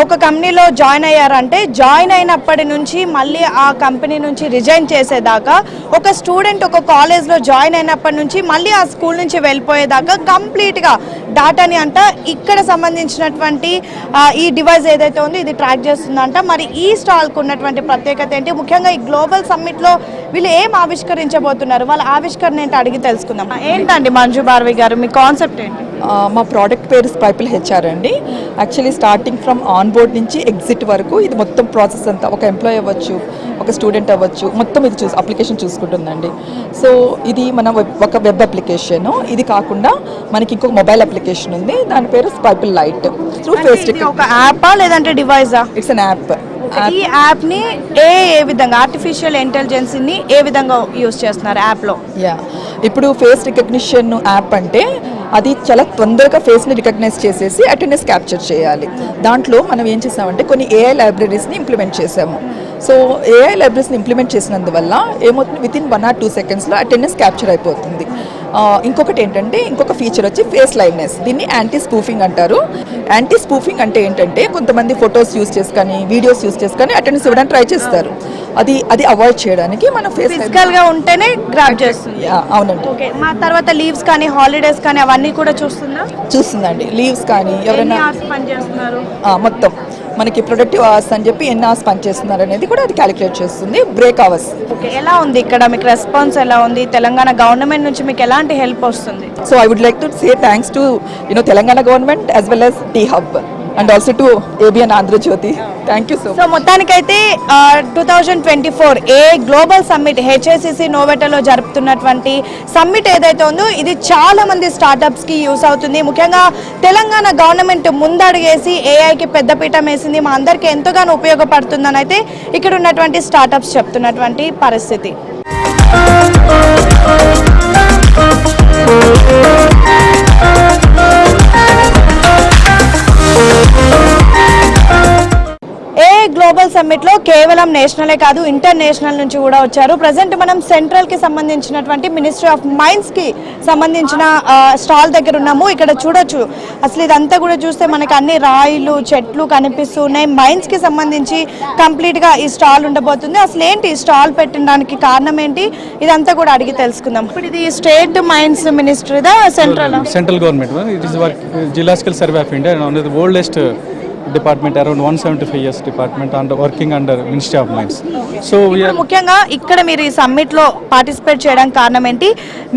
ఒక కంపెనీలో జాయిన్ అయ్యారంటే జాయిన్ అయినప్పటి నుంచి మళ్ళీ ఆ కంపెనీ నుంచి రిజైన్ చేసేదాకా, ఒక స్టూడెంట్ ఒక కాలేజ్లో జాయిన్ అయినప్పటి నుంచి మళ్ళీ ఆ స్కూల్ నుంచి వెళ్ళిపోయేదాకా కంప్లీట్గా డాటాని అంట ఇక్కడ సంబంధించినటువంటి ఈ డివైస్ ఏదైతే ఉందో ఇది ట్రాక్ చేస్తుందంట. మరి ఈ స్టాల్కు ఉన్నటువంటి ప్రత్యేకత ఏంటి, ముఖ్యంగా ఈ గ్లోబల్ సమ్మిట్లో వీళ్ళు ఏం ఆవిష్కరించబోతున్నారు, వాళ్ళ ఆవిష్కరణ ఏంటి అడిగి తెలుసుకుందాం. ఏంటండి మంజు భార్వి గారు మీ కాన్సెప్ట్ ఏంటి? మా ప్రోడక్ట్ పేరు స్పైపుల్ హెచ్ఆర్ అండి. Actually starting from on board నుంచి ఎగ్జిట్ వరకు ఇది మొత్తం ప్రాసెస్ అంతా ఒక ఎంప్లాయీ అవ్వచ్చు, ఒక స్టూడెంట్ అవ్వచ్చు, మొత్తం ఇది అప్లికేషన్ చూసుకుంటుందండి. సో ఇది మన ఒక వెబ్ అప్లికేషన్. ఇది కాకుండా మనకి ఇంకొక మొబైల్ అప్లికేషన్ ఉంది, దాని పేరు స్పైపుల్ లైట్. త్రూ ఫేస్ ఒక యాపా లేదంటే డివైజా? It's an app. ఈ యాప్ని ఏ విధంగా ఆర్టిఫిషియల్ ఇంటెలిజెన్స్ని ఏ విధంగా యూజ్ చేస్తున్నారు యాప్లో? ఇప్పుడు ఫేస్ రికగ్నిషన్ యాప్ అంటే అది చాలా తొందరగా ఫేస్ని రికగ్నైజ్ చేసేసి అటెండెన్స్ క్యాప్చర్ చేయాలి. దాంట్లో మనం ఏం చేసామంటే కొన్ని ఏఐ లైబ్రరీస్ని ఇంప్లిమెంట్ చేసాము. సో ఏఐ లైబ్రరీస్ని ఇంప్లిమెంట్ చేసినందువల్ల ఏమవుతుంది, వితిన్ 1 or 2 secondsలో అటెండెన్స్ క్యాప్చర్ అయిపోతుంది. ఇంకొకటి ఏంటంటే ఇంకొక ఫీచర్ వచ్చి ఫేస్ లైవ్నెస్. దీన్ని యాంటీ స్పూఫింగ్ అంటారు. యాంటీ స్పూఫింగ్ అంటే ఏంటంటే కొంతమంది ఫొటోస్ యూస్ చేసుకొని వీడియోస్ యూస్ చేసుకొని అటెండెన్స్ ఇవ్వడానికి ట్రై చేస్తారు. అది అవాయిడ్ చేయడానికి మనం ఫిజికల్గా ఉంటేనే గ్రాబ్ చేస్తుంది. అవునండి. ఓకే, మా తర్వాత లీవ్స్ కానీ హాలిడేస్ కానీ అవన్నీ కూడా చూస్తుందండి. లీవ్స్ కానీ ఎవరైనా పని చేస్తున్నారు మొత్తం మనకి ప్రొడక్టివ్ అవర్స్ అని చెప్పి ఎన్ని అవర్స్ పనిచేస్తున్నారు అనేది కూడా అది క్యాలిక్యులేట్ చేస్తుంది. Break hours. ఓకే, ఎలా ఉంది ఇక్కడ మీకు రెస్పాన్స్ ఎలా ఉంది? తెలంగాణ గవర్నమెంట్ నుంచి మీకు ఎలాంటి హెల్ప్ వస్తుంది? So I would like to say thanks to Telangana government as well as T hub and also to ABN Andhrajyothy. Thank you so మొత్తానికైతే 2024 గ్లోబల్ సమ్మిట్ HICC నోవెటాలో జరుపుతున్నటువంటి సమ్మిట్ ఏదైతే ఉందో ఇది చాలా మంది స్టార్టప్స్కి యూస్ అవుతుంది. ముఖ్యంగా తెలంగాణ గవర్నమెంట్ ముందడుగేసి ఏఐకి పెద్దపీఠం వేసింది. మా అందరికీ ఎంతగానో ఉపయోగపడుతుందని అయితే ఇక్కడ ఉన్నటువంటి స్టార్టప్స్ చెప్తున్నటువంటి పరిస్థితి. గ్లోబల్ సమ్మిట్ లో కేవలం నేషనలే కాదు ఇంటర్నేషనల్ నుంచి కూడా వచ్చారు. ప్రజెంట్ మనం సెంట్రల్ కి సంబంధించినటువంటి మినిస్ట్రీ ఆఫ్ మైన్స్ కి సంబంధించిన స్టాల్ దగ్గర ఉన్నాము. ఇక్కడ చూడొచ్చు, అసలు ఇదంతా కూడా చూస్తే మనకి అన్ని రాయిలు చెట్లు కనిపిస్తున్నాయి. మైన్స్ కి సంబంధించి కంప్లీట్ గా ఈ స్టాల్ ఉండబోతుంది. అసలు ఏంటి ఈ స్టాల్ పెట్టడానికి కారణం ఏంటి, ఇదంతా కూడా అడిగి తెలుసుకుందాం. ఇప్పుడు ఇది స్టేట్ మైన్స్ మినిస్ట్రీదా central government? It is geological survey of India, one of the oldest department, around 175 years department under working under Ministry of Mines. So ముఖ్యంగా ఇక్కడ మీరు ఈ సమ్మిట్ లో పార్టిసిపేట్ చేయడానికి కారణం ఏంటి?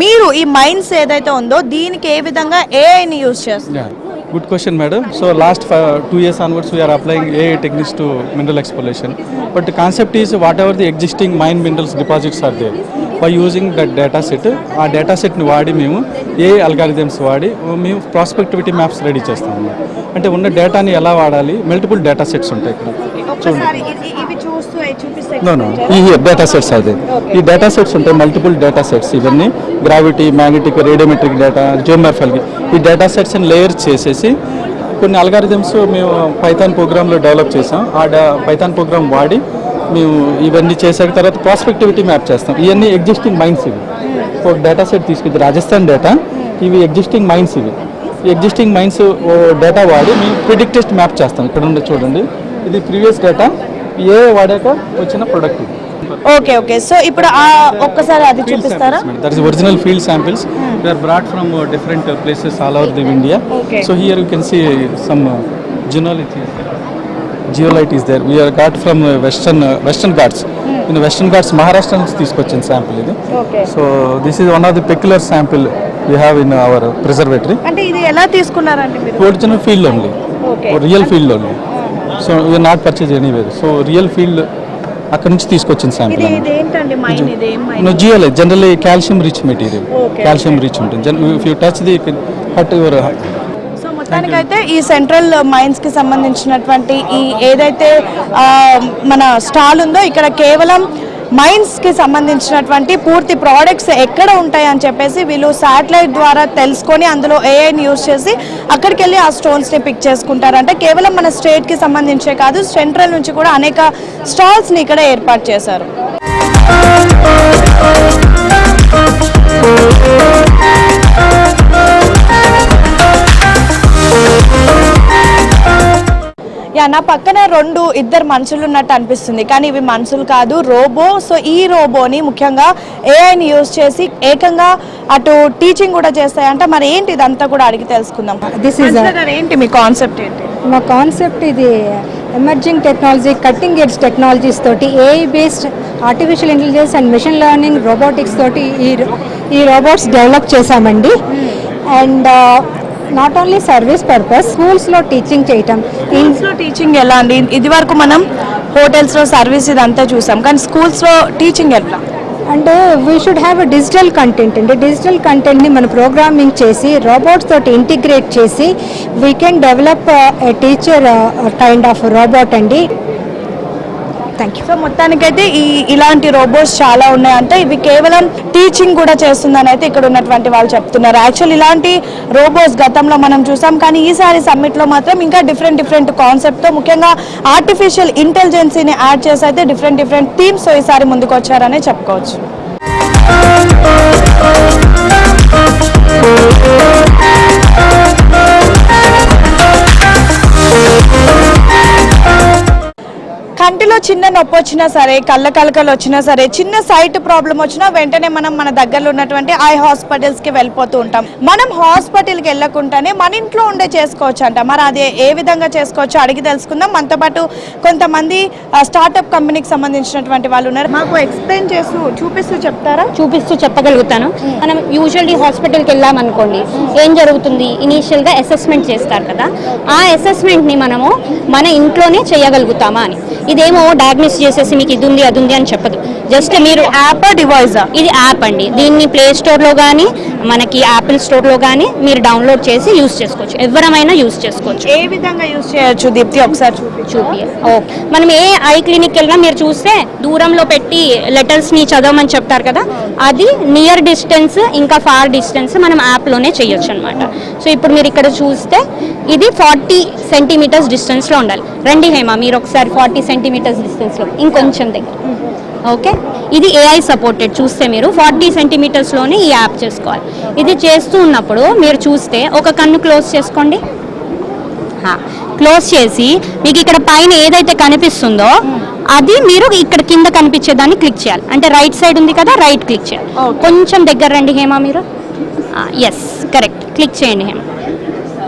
మీరు ఈ మైన్స్ ఏదైతే ఉందో దీనికి ఏ విధంగా AI ని యూజ్ చేస్తారు? Good question, madam. So last 2 years onwards we are applying AI techniques to mineral exploration, but the concept is whatever the existing mine minerals deposits are there, by using that data set, ఆ data సెట్ని వాడి మేము AI algorithms వాడి మేము ప్రాస్పెక్టివిటీ maps ready చేస్తాం. అంటే ఉన్న డేటాని ఎలా వాడాలి, మల్టిపుల్ డేటా సెట్స్ ఉంటాయి ఇక్కడ. ఈ డేటా సెట్స్ అది ఈ డేటా సెట్స్ ఉంటాయి, మల్టిపుల్ డేటా సెట్స్. ఇవన్నీ గ్రావిటీ, మ్యాగ్నెటిక్, రేడియోమెట్రిక్ డేటా, జియోమార్ఫల్, ఈ డేటా సెట్స్ని లేయర్స్ చేసేసి కొన్ని అల్గారిథమ్స్ మేము పైథాన్ ప్రోగ్రాంలో డెవలప్ చేసాం. పైథాన్ ప్రోగ్రామ్ వాడి మేము ఇవన్నీ చేసాక తర్వాత ప్రాస్పెక్టివిటీ మ్యాప్ చేస్తాం. ఇవన్నీ ఎగ్జిస్టింగ్ మైన్స్. ఇవి ఒక డేటా సెట్ తీసుకుంది రాజస్థాన్ డేటా, ఇవి ఎగ్జిస్టింగ్ మైన్స్. ఇవి ఎగ్జిస్టింగ్ మైన్స్ డేటా వాడి మేము ప్రిడిక్టెస్ట్ మ్యాప్ చేస్తాం. ఇక్కడ ఉండే చూడండి, ఇది ప్రీవియస్ డేటా ఏ వాడాక వచ్చిన ప్రొడక్ట్. ఓకే, సో ఇప్పుడు ఒక్కసారి అది చూపిస్తారా? That is original field samples. They are brought from different places all over the India. So here you can see some zeolite is there. We are got from Western Ghats. In Western Ghats Maharashtra నుంచి తీసుకొచ్చిన sample ఇది. So this is one of the peculiar sample we have in our preservatory. అంటే ఇది ఎలా తీసుకున్నారండి మీరు? Original field only. Real field only. So we are not purchased anywhere. So real field అక్కడ నుంచి తీసుకొచ్చిన శాంపిల్. ఇది ఏంటండి మైన్? ఇది ఏం mine? No, zeolite generally calcium rich material. Calcium rich ఉంటుంది. If you touch the hurt your. So మొత్తానికైతే ఈ సెంట్రల్ మైన్స్ కి సంబంధించినటువంటి ఈ ఏదైతే మన స్టాల్ ఉందో ఇక్కడ కేవలం మైన్స్కి సంబంధించినటువంటి పూర్తి ప్రోడక్ట్స్ ఎక్కడ ఉంటాయని చెప్పేసి వీళ్ళు శాటిలైట్ ద్వారా తెలుసుకొని అందులో ఏఐని యూజ్ చేసి అక్కడికి వెళ్ళి ఆ స్టోన్స్ని పిక్ చేసుకుంటారంటే కేవలం మన స్టేట్కి సంబంధించే కాదు సెంట్రల్ నుంచి కూడా అనేక స్టాల్స్ని ఇక్కడ ఏర్పాటు చేశారు. యా, నా పక్కన ఇద్దరు మనుషులు ఉన్నట్టు అనిపిస్తుంది, కానీ ఇవి మనుషులు కాదు, రోబో. సో ఈ రోబోని ముఖ్యంగా ఏఐని యూజ్ చేసి ఏకంగా అటు టీచింగ్ కూడా చేస్తాయంట. మరి ఏంటి ఇదంతా కూడా అడిగి తెలుసుకుందాం. ఏంటి మీ కాన్సెప్ట్ ఏంటి? మా కాన్సెప్ట్ ఇది emerging technology, cutting edge technologies తోటి AI based artificial intelligence and machine learning robotics తోటి ఈ రోబోట్స్ డెవలప్ చేశామండి. And not only service purpose, స్కూల్స్లో టీచింగ్ చేయటం. స్కూల్స్లో టీచింగ్ ఎలా అండి? ఇది వరకు మనం హోటల్స్లో సర్వీస్ ఇదంతా చూసాం, కానీ స్కూల్స్లో టీచింగ్ ఎట్లా? అంటే we should have a digital content అండి. డిజిటల్ కంటెంట్ని మనం ప్రోగ్రామింగ్ చేసి రోబోట్స్ తోటి ఇంటిగ్రేట్ చేసి we can develop a teacher kind of robot అండి. Thank you. సో మొత్తానికైతే ఇలాంటి రోబోట్స్ చాలా ఉన్నాయంటే ఇవి కేవలం టీచింగ్ కూడా చేస్తుందని అయితే ఇక్కడ ఉన్నటువంటి వాళ్ళు చెప్తున్నారు. యాక్చువల్ ఇలాంటి రోబోట్స్ గతంలో మనం చూసాం, కానీ ఈసారి సమ్మిట్లో మాత్రం ఇంకా డిఫరెంట్ కాన్సెప్ట్తో ముఖ్యంగా ఆర్టిఫిషియల్ ఇంటెలిజెన్సీని యాడ్ చేసి అయితే డిఫరెంట్ థీమ్స్ ఈసారి ముందుకు వచ్చారనే చెప్పుకోవచ్చు. కంటిలో చిన్న నొప్పి వచ్చినా సరే, కళ్ళ కలకలు వచ్చినా సరే, చిన్న సైట్ ప్రాబ్లం వచ్చినా వెంటనే మనం మన దగ్గరలో ఉన్నటువంటి ఐ హాస్పిటల్స్కి వెళ్ళిపోతూ ఉంటాం. మనం హాస్పిటల్కి వెళ్ళకుండానే మన ఇంట్లో ఉండే చేసుకోవచ్చు అంట. మరి అది ఏ విధంగా చేసుకోవచ్చు అడిగి తెలుసుకుందాం. మనతో పాటు కొంతమంది స్టార్టప్ కంపెనీకి సంబంధించినటువంటి వాళ్ళు ఉన్నారు. మాకు ఎక్స్ప్లెయిన్ చేస్తూ చూపిస్తూ చెప్తారా? చూపిస్తూ చెప్పగలుగుతాను. మనం యూజువల్లీ హాస్పిటల్కి వెళ్ళామనుకోండి, ఏం జరుగుతుంది? ఇనీషియల్గా అసెస్మెంట్ చేస్తారు కదా, ఆ అసెస్మెంట్ని మనము మన ఇంట్లోనే చేయగలుగుతామా అని. ఇదేమో డయాగ్నోస్ చేసేసి మీకు ఇది ఉంది అది ఉంది అని చెప్పదు. జస్ట్ మీరు యాప్ డివైస్, ఇది యాప్ అండి. దీన్ని ప్లే స్టోర్లో కానీ మనకి యాపిల్ స్టోర్లో కానీ మీరు డౌన్లోడ్ చేసి యూస్ చేసుకోవచ్చు. ఎవరమైనా యూస్ చేసుకోవచ్చు. ఏ విధంగా యూస్ చేయొచ్చు దీప్తి ఒకసారి చూపి. ఓకే, మనం ఏ ఐ క్లినిక్ వెళ్ళినా మీరు చూస్తే దూరంలో పెట్టి లెటర్స్ని చదవమని చెప్తారు కదా, అది నియర్ డిస్టెన్స్ ఇంకా ఫార్ డిస్టెన్స్ మనం యాప్లోనే చేయొచ్చు అనమాట. సో ఇప్పుడు మీరు ఇక్కడ చూస్తే ఇది 40 సెంటీమీటర్స్ డిస్టెన్స్లో ఉండాలి. రండి హేమ, మీరు ఒకసారి 40 సెంటీమీటర్స్ డిస్టెన్స్లో ఇంకొంచెం దగ్గర. ఓకే, ఇది ఏఐ సపోర్టెడ్. చూస్తే మీరు 40 సెంటీమీటర్స్లోనే ఈ యాప్ చేసుకోవాలి. ఇది చేస్తూ ఉన్నప్పుడు మీరు చూస్తే ఒక కన్ను క్లోజ్ చేసుకోండి. క్లోజ్ చేసి మీకు ఇక్కడ పైన ఏదైతే కనిపిస్తుందో అది మీరు ఇక్కడ కింద కనిపించేదాన్ని క్లిక్ చేయాలి. అంటే రైట్ సైడ్ ఉంది కదా, రైట్ క్లిక్ చేయాలి. కొంచెం దగ్గర రండి హేమ మీరు. ఎస్, కరెక్ట్, క్లిక్ చేయండి హేమ.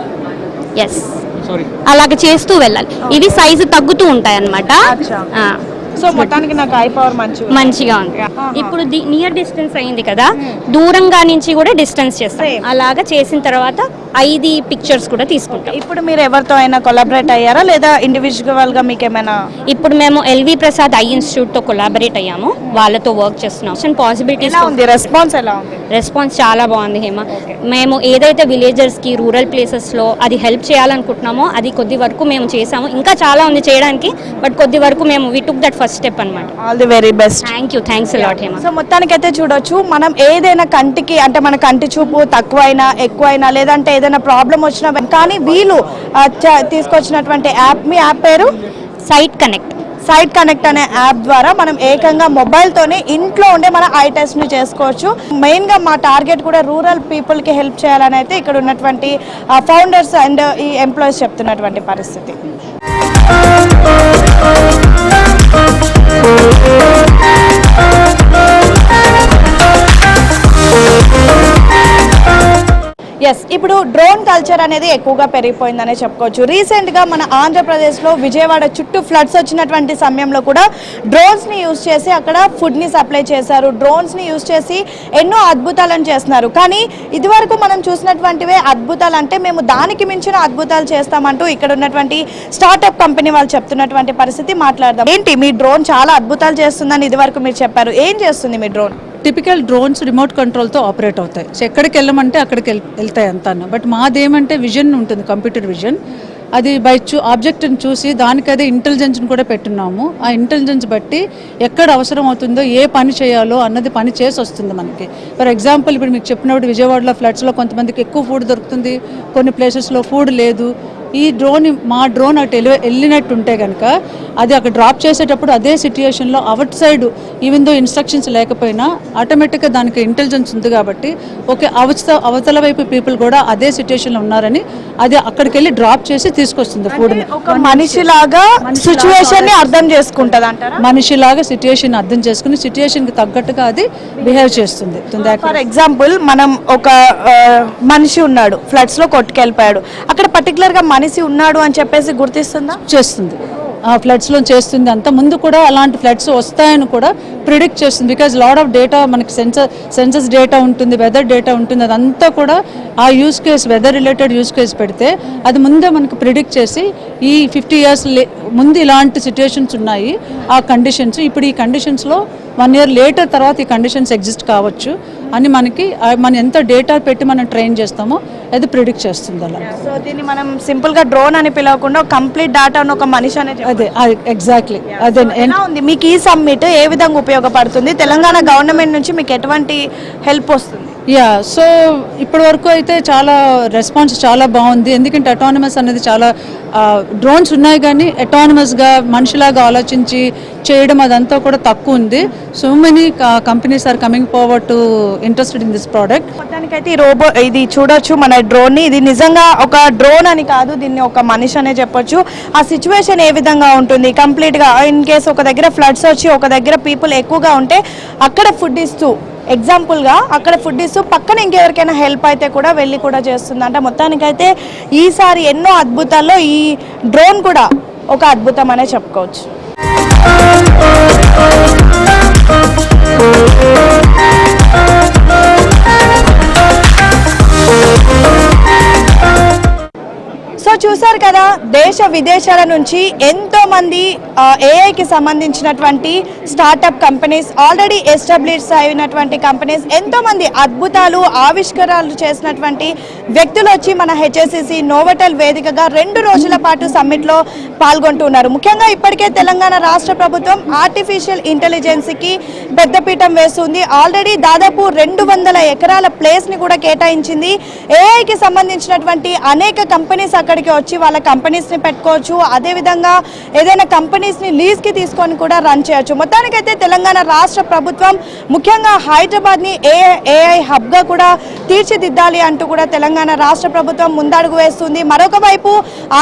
ఎస్, అలాగ చేస్తూ వెళ్ళాలి. ఇవి సైజు తగ్గుతూ ఉంటాయి అన్నమాట. సో మొత్తానికి నాకు ఐ పవర్ మంచిగా ఉంది. ఇప్పుడు నియర్ డిస్టెన్స్ అయింది కదా, దూరంగా నుంచి కూడా డిస్టెన్స్ చేస్తాం. అలాగా చేసిన తర్వాత 5 పిక్చర్స్ కూడా తీసుకుంటాం. ఇప్పుడు మీరు ఎవరితో అయినా కొలాబరేట్ అయ్యారా లేదా ఇండివిజువల్ గా మీకు ఏమైనా? ఇప్పుడు మేము ఎల్వి ప్రసాద్ ఐ ఇన్స్టిట్యూట్ తో కొలాబరేట్ అయ్యాము, వాళ్ళతో వర్క్ చేస్తున్నాం. పాసిబిలిటీస్ ఉంది, రెస్పాన్స్ ఎలా ఉంది? రెస్పాన్స్ చాలా బాగుంది హేమ. మేము ఏదైతే విలేజర్స్ కి రూరల్ ప్లేసెస్ లో అది హెల్ప్ చేయాలనుకుంటున్నామో అది కొద్ది వరకు మేము చేసాము. ఇంకా చాలా ఉంది చేయడానికి, బట్ కొద్ది వరకు మేము వి టుక్ దట్ ఫస్ట్ స్టెప్ అన్నమాట. All the very best. Thanks a lot Hema. So మొత్తానికైతే చూడొచ్చు, మనం ఏదైనా కంటికి అంటే మన కంటి చూపు తక్కువైనా ఎక్కువైనా లేదంటే ఏదైనా ప్రాబ్లం వచ్చినా, కానీ వీళ్ళు తీసుకొచ్చినటువంటి యాప్, మీ యాప్ పేరు సైట్ కనెక్ట్. సైట్ కనెక్ట్ అనే యాప్ ద్వారా మనం ఏకంగా మొబైల్తోనే ఇంట్లో ఉండే మన ఐ టెస్ట్ని చేసుకోవచ్చు. మెయిన్గా మా టార్గెట్ కూడా రూరల్ పీపుల్కి హెల్ప్ చేయాలని అయితే ఇక్కడ ఉన్నటువంటి ఫౌండర్స్ అండ్ ఈ ఎంప్లాయీస్ చెప్తున్నటువంటి పరిస్థితి. ఎస్, ఇప్పుడు డ్రోన్ కల్చర్ అనేది ఎక్కువగా పెరిగిపోయిందనే చెప్పుకోవచ్చు. రీసెంట్గా మన ఆంధ్రప్రదేశ్లో విజయవాడ చుట్టూ ఫ్లడ్స్ వచ్చినటువంటి సమయంలో కూడా డ్రోన్స్ని యూజ్ చేసి అక్కడ ఫుడ్ని సప్లై చేశారు. డ్రోన్స్ని యూజ్ చేసి ఎన్నో అద్భుతాలను చేస్తున్నారు. కానీ ఇదివరకు మనం చూసినటువంటివే అద్భుతాలు అంటే మేము దానికి మించిన అద్భుతాలు చేస్తామంటూ ఇక్కడ ఉన్నటువంటి స్టార్టప్ కంపెనీ వాళ్ళు చెప్తున్నటువంటి పరిస్థితి మాట్లాడదాం. ఏంటి మీ డ్రోన్ చాలా అద్భుతాలు చేస్తుందని ఇదివరకు మీరు చెప్పారు, ఏం చేస్తుంది మీ డ్రోన్? టిపికల్ డ్రోన్స్ రిమోట్ కంట్రోల్తో ఆపరేట్ అవుతాయి. సో ఎక్కడికి వెళ్ళమంటే అక్కడికి వెళ్తాయి అంతా. బట్ మాదేమంటే విజన్ ఉంటుంది, కంప్యూటర్ విజన్. అది ఆబ్జెక్ట్ని చూసి దానికి అదే ఇంటెలిజెన్స్ని కూడా పెట్టున్నాము. ఆ ఇంటెలిజెన్స్ బట్టి ఎక్కడ అవసరం అవుతుందో ఏ పని చేయాలో అన్నది పని చేసి వస్తుంది మనకి. ఫర్ ఎగ్జాంపుల్ ఇప్పుడు మీకు చెప్పినప్పుడు విజయవాడలో ఫ్లడ్స్లో కొంతమందికి ఎక్కువ ఫుడ్ దొరుకుతుంది, కొన్ని ప్లేసెస్లో ఫుడ్ లేదు. మా డ్రోన్ అటు వెళ్ళినట్టుంటే కనుక అది అక్కడ డ్రాప్ చేసేటప్పుడు అదే సిట్యుయేషన్లో out side even though instructions లేకపోయినా ఆటోమేటిక్గా దానికి ఇంటెలిజెన్స్ ఉంది కాబట్టి ఓకే అవతల వైపు పీపుల్ కూడా అదే సిట్యుయేషన్లో ఉన్నారని అది అక్కడికి వెళ్ళి డ్రాప్ చేసి తీసుకొస్తుంది ఫుడ్ని. ఒక మనిషిలాగా సిచ్యువేషన్ ని అర్థం చేసుకుంటది అంటారా? మనిషిలాగా సిట్యుయేషన్ అర్థం చేసుకుని సిట్యుయేషన్కి తగ్గట్టుగా అది బిహేవ్ చేస్తుంది. ఫర్ ఎగ్జాంపుల్ మనం ఒక మనిషి ఉన్నాడు ఫ్లడ్స్ లో కొట్టుకెళ్ళిపోయాడు, అక్కడ పర్టికులర్ గా మనిషి ఉన్నాడు అని చెప్పేసి గుర్తిస్తుందా? చేస్తుంది, ఫ్లడ్స్లో చేస్తుంది. అంత ముందు కూడా అలాంటి ఫ్లడ్స్ వస్తాయని కూడా ప్రిడిక్ట్ చేస్తుంది. బికాజ్ లాట్ ఆఫ్ డేటా మనకి సెన్సస్ డేటా ఉంటుంది, వెదర్ డేటా ఉంటుంది, అదంతా కూడా ఆ use case weather related use case పెడితే అది ముందే మనకు ప్రిడిక్ట్ చేసి ఈ 50 years ముందు ఇలాంటి సిచ్యుయేషన్స్ ఉన్నాయి, ఆ కండిషన్స్ ఇప్పుడు ఈ కండిషన్స్లో 1 year లేటర్ తర్వాత ఈ కండిషన్స్ ఎగ్జిస్ట్ కావచ్చు అని మనం ఎంత డేటా పెట్టి మనం ట్రైన్ చేస్తామో అది ప్రిడిక్ట్ చేస్తుంది అలా. సో దీన్ని మనం సింపుల్ గా డ్రోన్ అని పిలవకుండా కంప్లీట్ డేటా ఒక మనిషి అనేది అదే ఎగ్జాక్ట్లీ అదే. ఎలా ఉంది మీకు ఈ సమ్మిట్, ఏ విధంగా ఉపయోగపడుతుంది? తెలంగాణ గవర్నమెంట్ నుంచి మీకు ఎటువంటి హెల్ప్ వస్తుంది? సో ఇప్పటి వరకు అయితే చాలా రెస్పాన్స్ చాలా బాగుంది. ఎందుకంటే అటానమస్ అనేది చాలా డ్రోన్స్ ఉన్నాయి కానీ అటానమస్గా మనిషిలాగా ఆలోచించి చేయడం అదంతా కూడా తక్కువ ఉంది. So many companies are coming forward to interested in this product. మొత్తానికైతే ఈ ఇది చూడొచ్చు మన డ్రోన్ ని. ఇది నిజంగా ఒక డ్రోన్ అని కాదు, దీన్ని ఒక మనిషి అనే చెప్పొచ్చు. ఆ సిచ్యువేషన్ ఏ విధంగా ఉంటుంది కంప్లీట్ గా, ఇన్ కేసు ఒక దగ్గర ఫ్లడ్స్ వచ్చి ఒక దగ్గర పీపుల్ ఎక్కువగా ఉంటే అక్కడ ఫుడ్ ఇస్తూ, ఎగ్జాంపుల్గా అక్కడ ఫుడ్ ఇస్తూ పక్కన ఇంకెవరికైనా హెల్ప్ అయితే కూడా వెళ్ళి కూడా చేస్తుందంట. మొత్తానికైతే ఈసారి ఎన్నో అద్భుతాల్లో ఈ డ్రోన్ కూడా ఒక అద్భుతం అనే చెప్పుకోవచ్చు. సో చూసారు కదా, దేశ విదేశాల నుంచి ఎంతో మంది ఏఐకి సంబంధించినటువంటి స్టార్టప్ కంపెనీస్, ఆల్రెడీ ఎస్టాబ్లిష్ అయినటువంటి కంపెనీస్, ఎంతో మంది అద్భుతాలు ఆవిష్కరణలు చేసినటువంటి వ్యక్తులు వచ్చి మన హెచ్ఎస్సిసి నోవటెల్ వేదికగా 2 రోజుల పాటు సమ్మిట్లో పాల్గొంటున్నారు. ముఖ్యంగా ఇప్పటికే తెలంగాణ రాష్ట్ర ప్రభుత్వం ఆర్టిఫిషియల్ ఇంటెలిజెన్స్కి పెద్దపీఠం వేస్తుంది. ఆల్రెడీ దాదాపు 200 ఎకరాల ప్లేస్ని కూడా కేటాయించింది. ఏఐకి సంబంధించినటువంటి అనేక కంపెనీస్ అక్కడికి వచ్చి వాళ్ళ కంపెనీస్ని పెట్టుకోవచ్చు. అదేవిధంగా ఏదైనా కంపెనీస్ని లీజ్కి తీసుకొని కూడా రన్ చేయొచ్చు. మొత్తానికైతే తెలంగాణ రాష్ట్ర ప్రభుత్వం ముఖ్యంగా హైదరాబాద్ని ఏఐ హబ్గా కూడా తీర్చిదిద్దాలి అంటూ కూడా తెలంగాణ రాష్ట్ర ప్రభుత్వం ముందడుగు వేస్తుంది. మరొక వైపు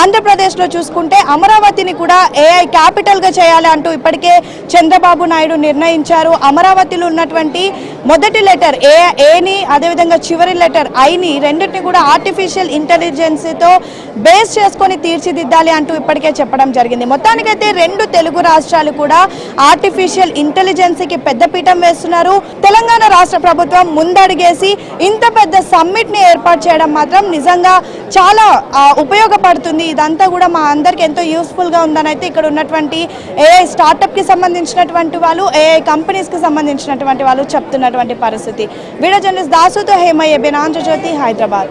ఆంధ్రప్రదేశ్లో చూసుకుంటే అమరావతిని కూడా ఏఐ క్యాపిటల్గా చేయాలి అంటూ ఇప్పటికే చంద్రబాబు నాయుడు నిర్ణయించారు. అమరావతిలో ఉన్నటువంటి మొదటి లెటర్ ఏని, అదేవిధంగా చివరి లెటర్ ఐని, రెండింటిని కూడా ఆర్టిఫిషియల్ ఇంటెలిజెన్స్తో బేస్ చేసుకొని తీర్చిదిద్దాలి అంటూ ఇప్పటికే చెప్పడం జరిగింది. మొత్తానికైతే 2 తెలుగు రాష్ట్రాలు కూడా ఆర్టిఫిషియల్ ఇంటెలిజెన్స్కి పెద్దపీఠం వేస్తున్నారు. తెలంగాణ రాష్ట్ర ప్రభుత్వం ముందడిగేసి ఇంత పెద్ద సమ్మిట్ని ఏర్పాటు చేయడం మాత్రం నిజంగా చాలా ఉపయోగపడుతుంది. ఇదంతా కూడా మా అందరికి ఎంతో యూస్ఫుల్గా ఉందని అయితే ఇక్కడ ఉన్నటువంటి ఏఐ స్టార్టప్కి సంబంధించినటువంటి వాళ్ళు, ఏఐ కంపెనీస్కి సంబంధించినటువంటి వాళ్ళు చెప్తున్నటువంటి పరిస్థితి. వీడియో జర్నలిస్ట్ దాసుతో హేమయ్య, ఆంధ్రజ్యోతి, హైదరాబాద్.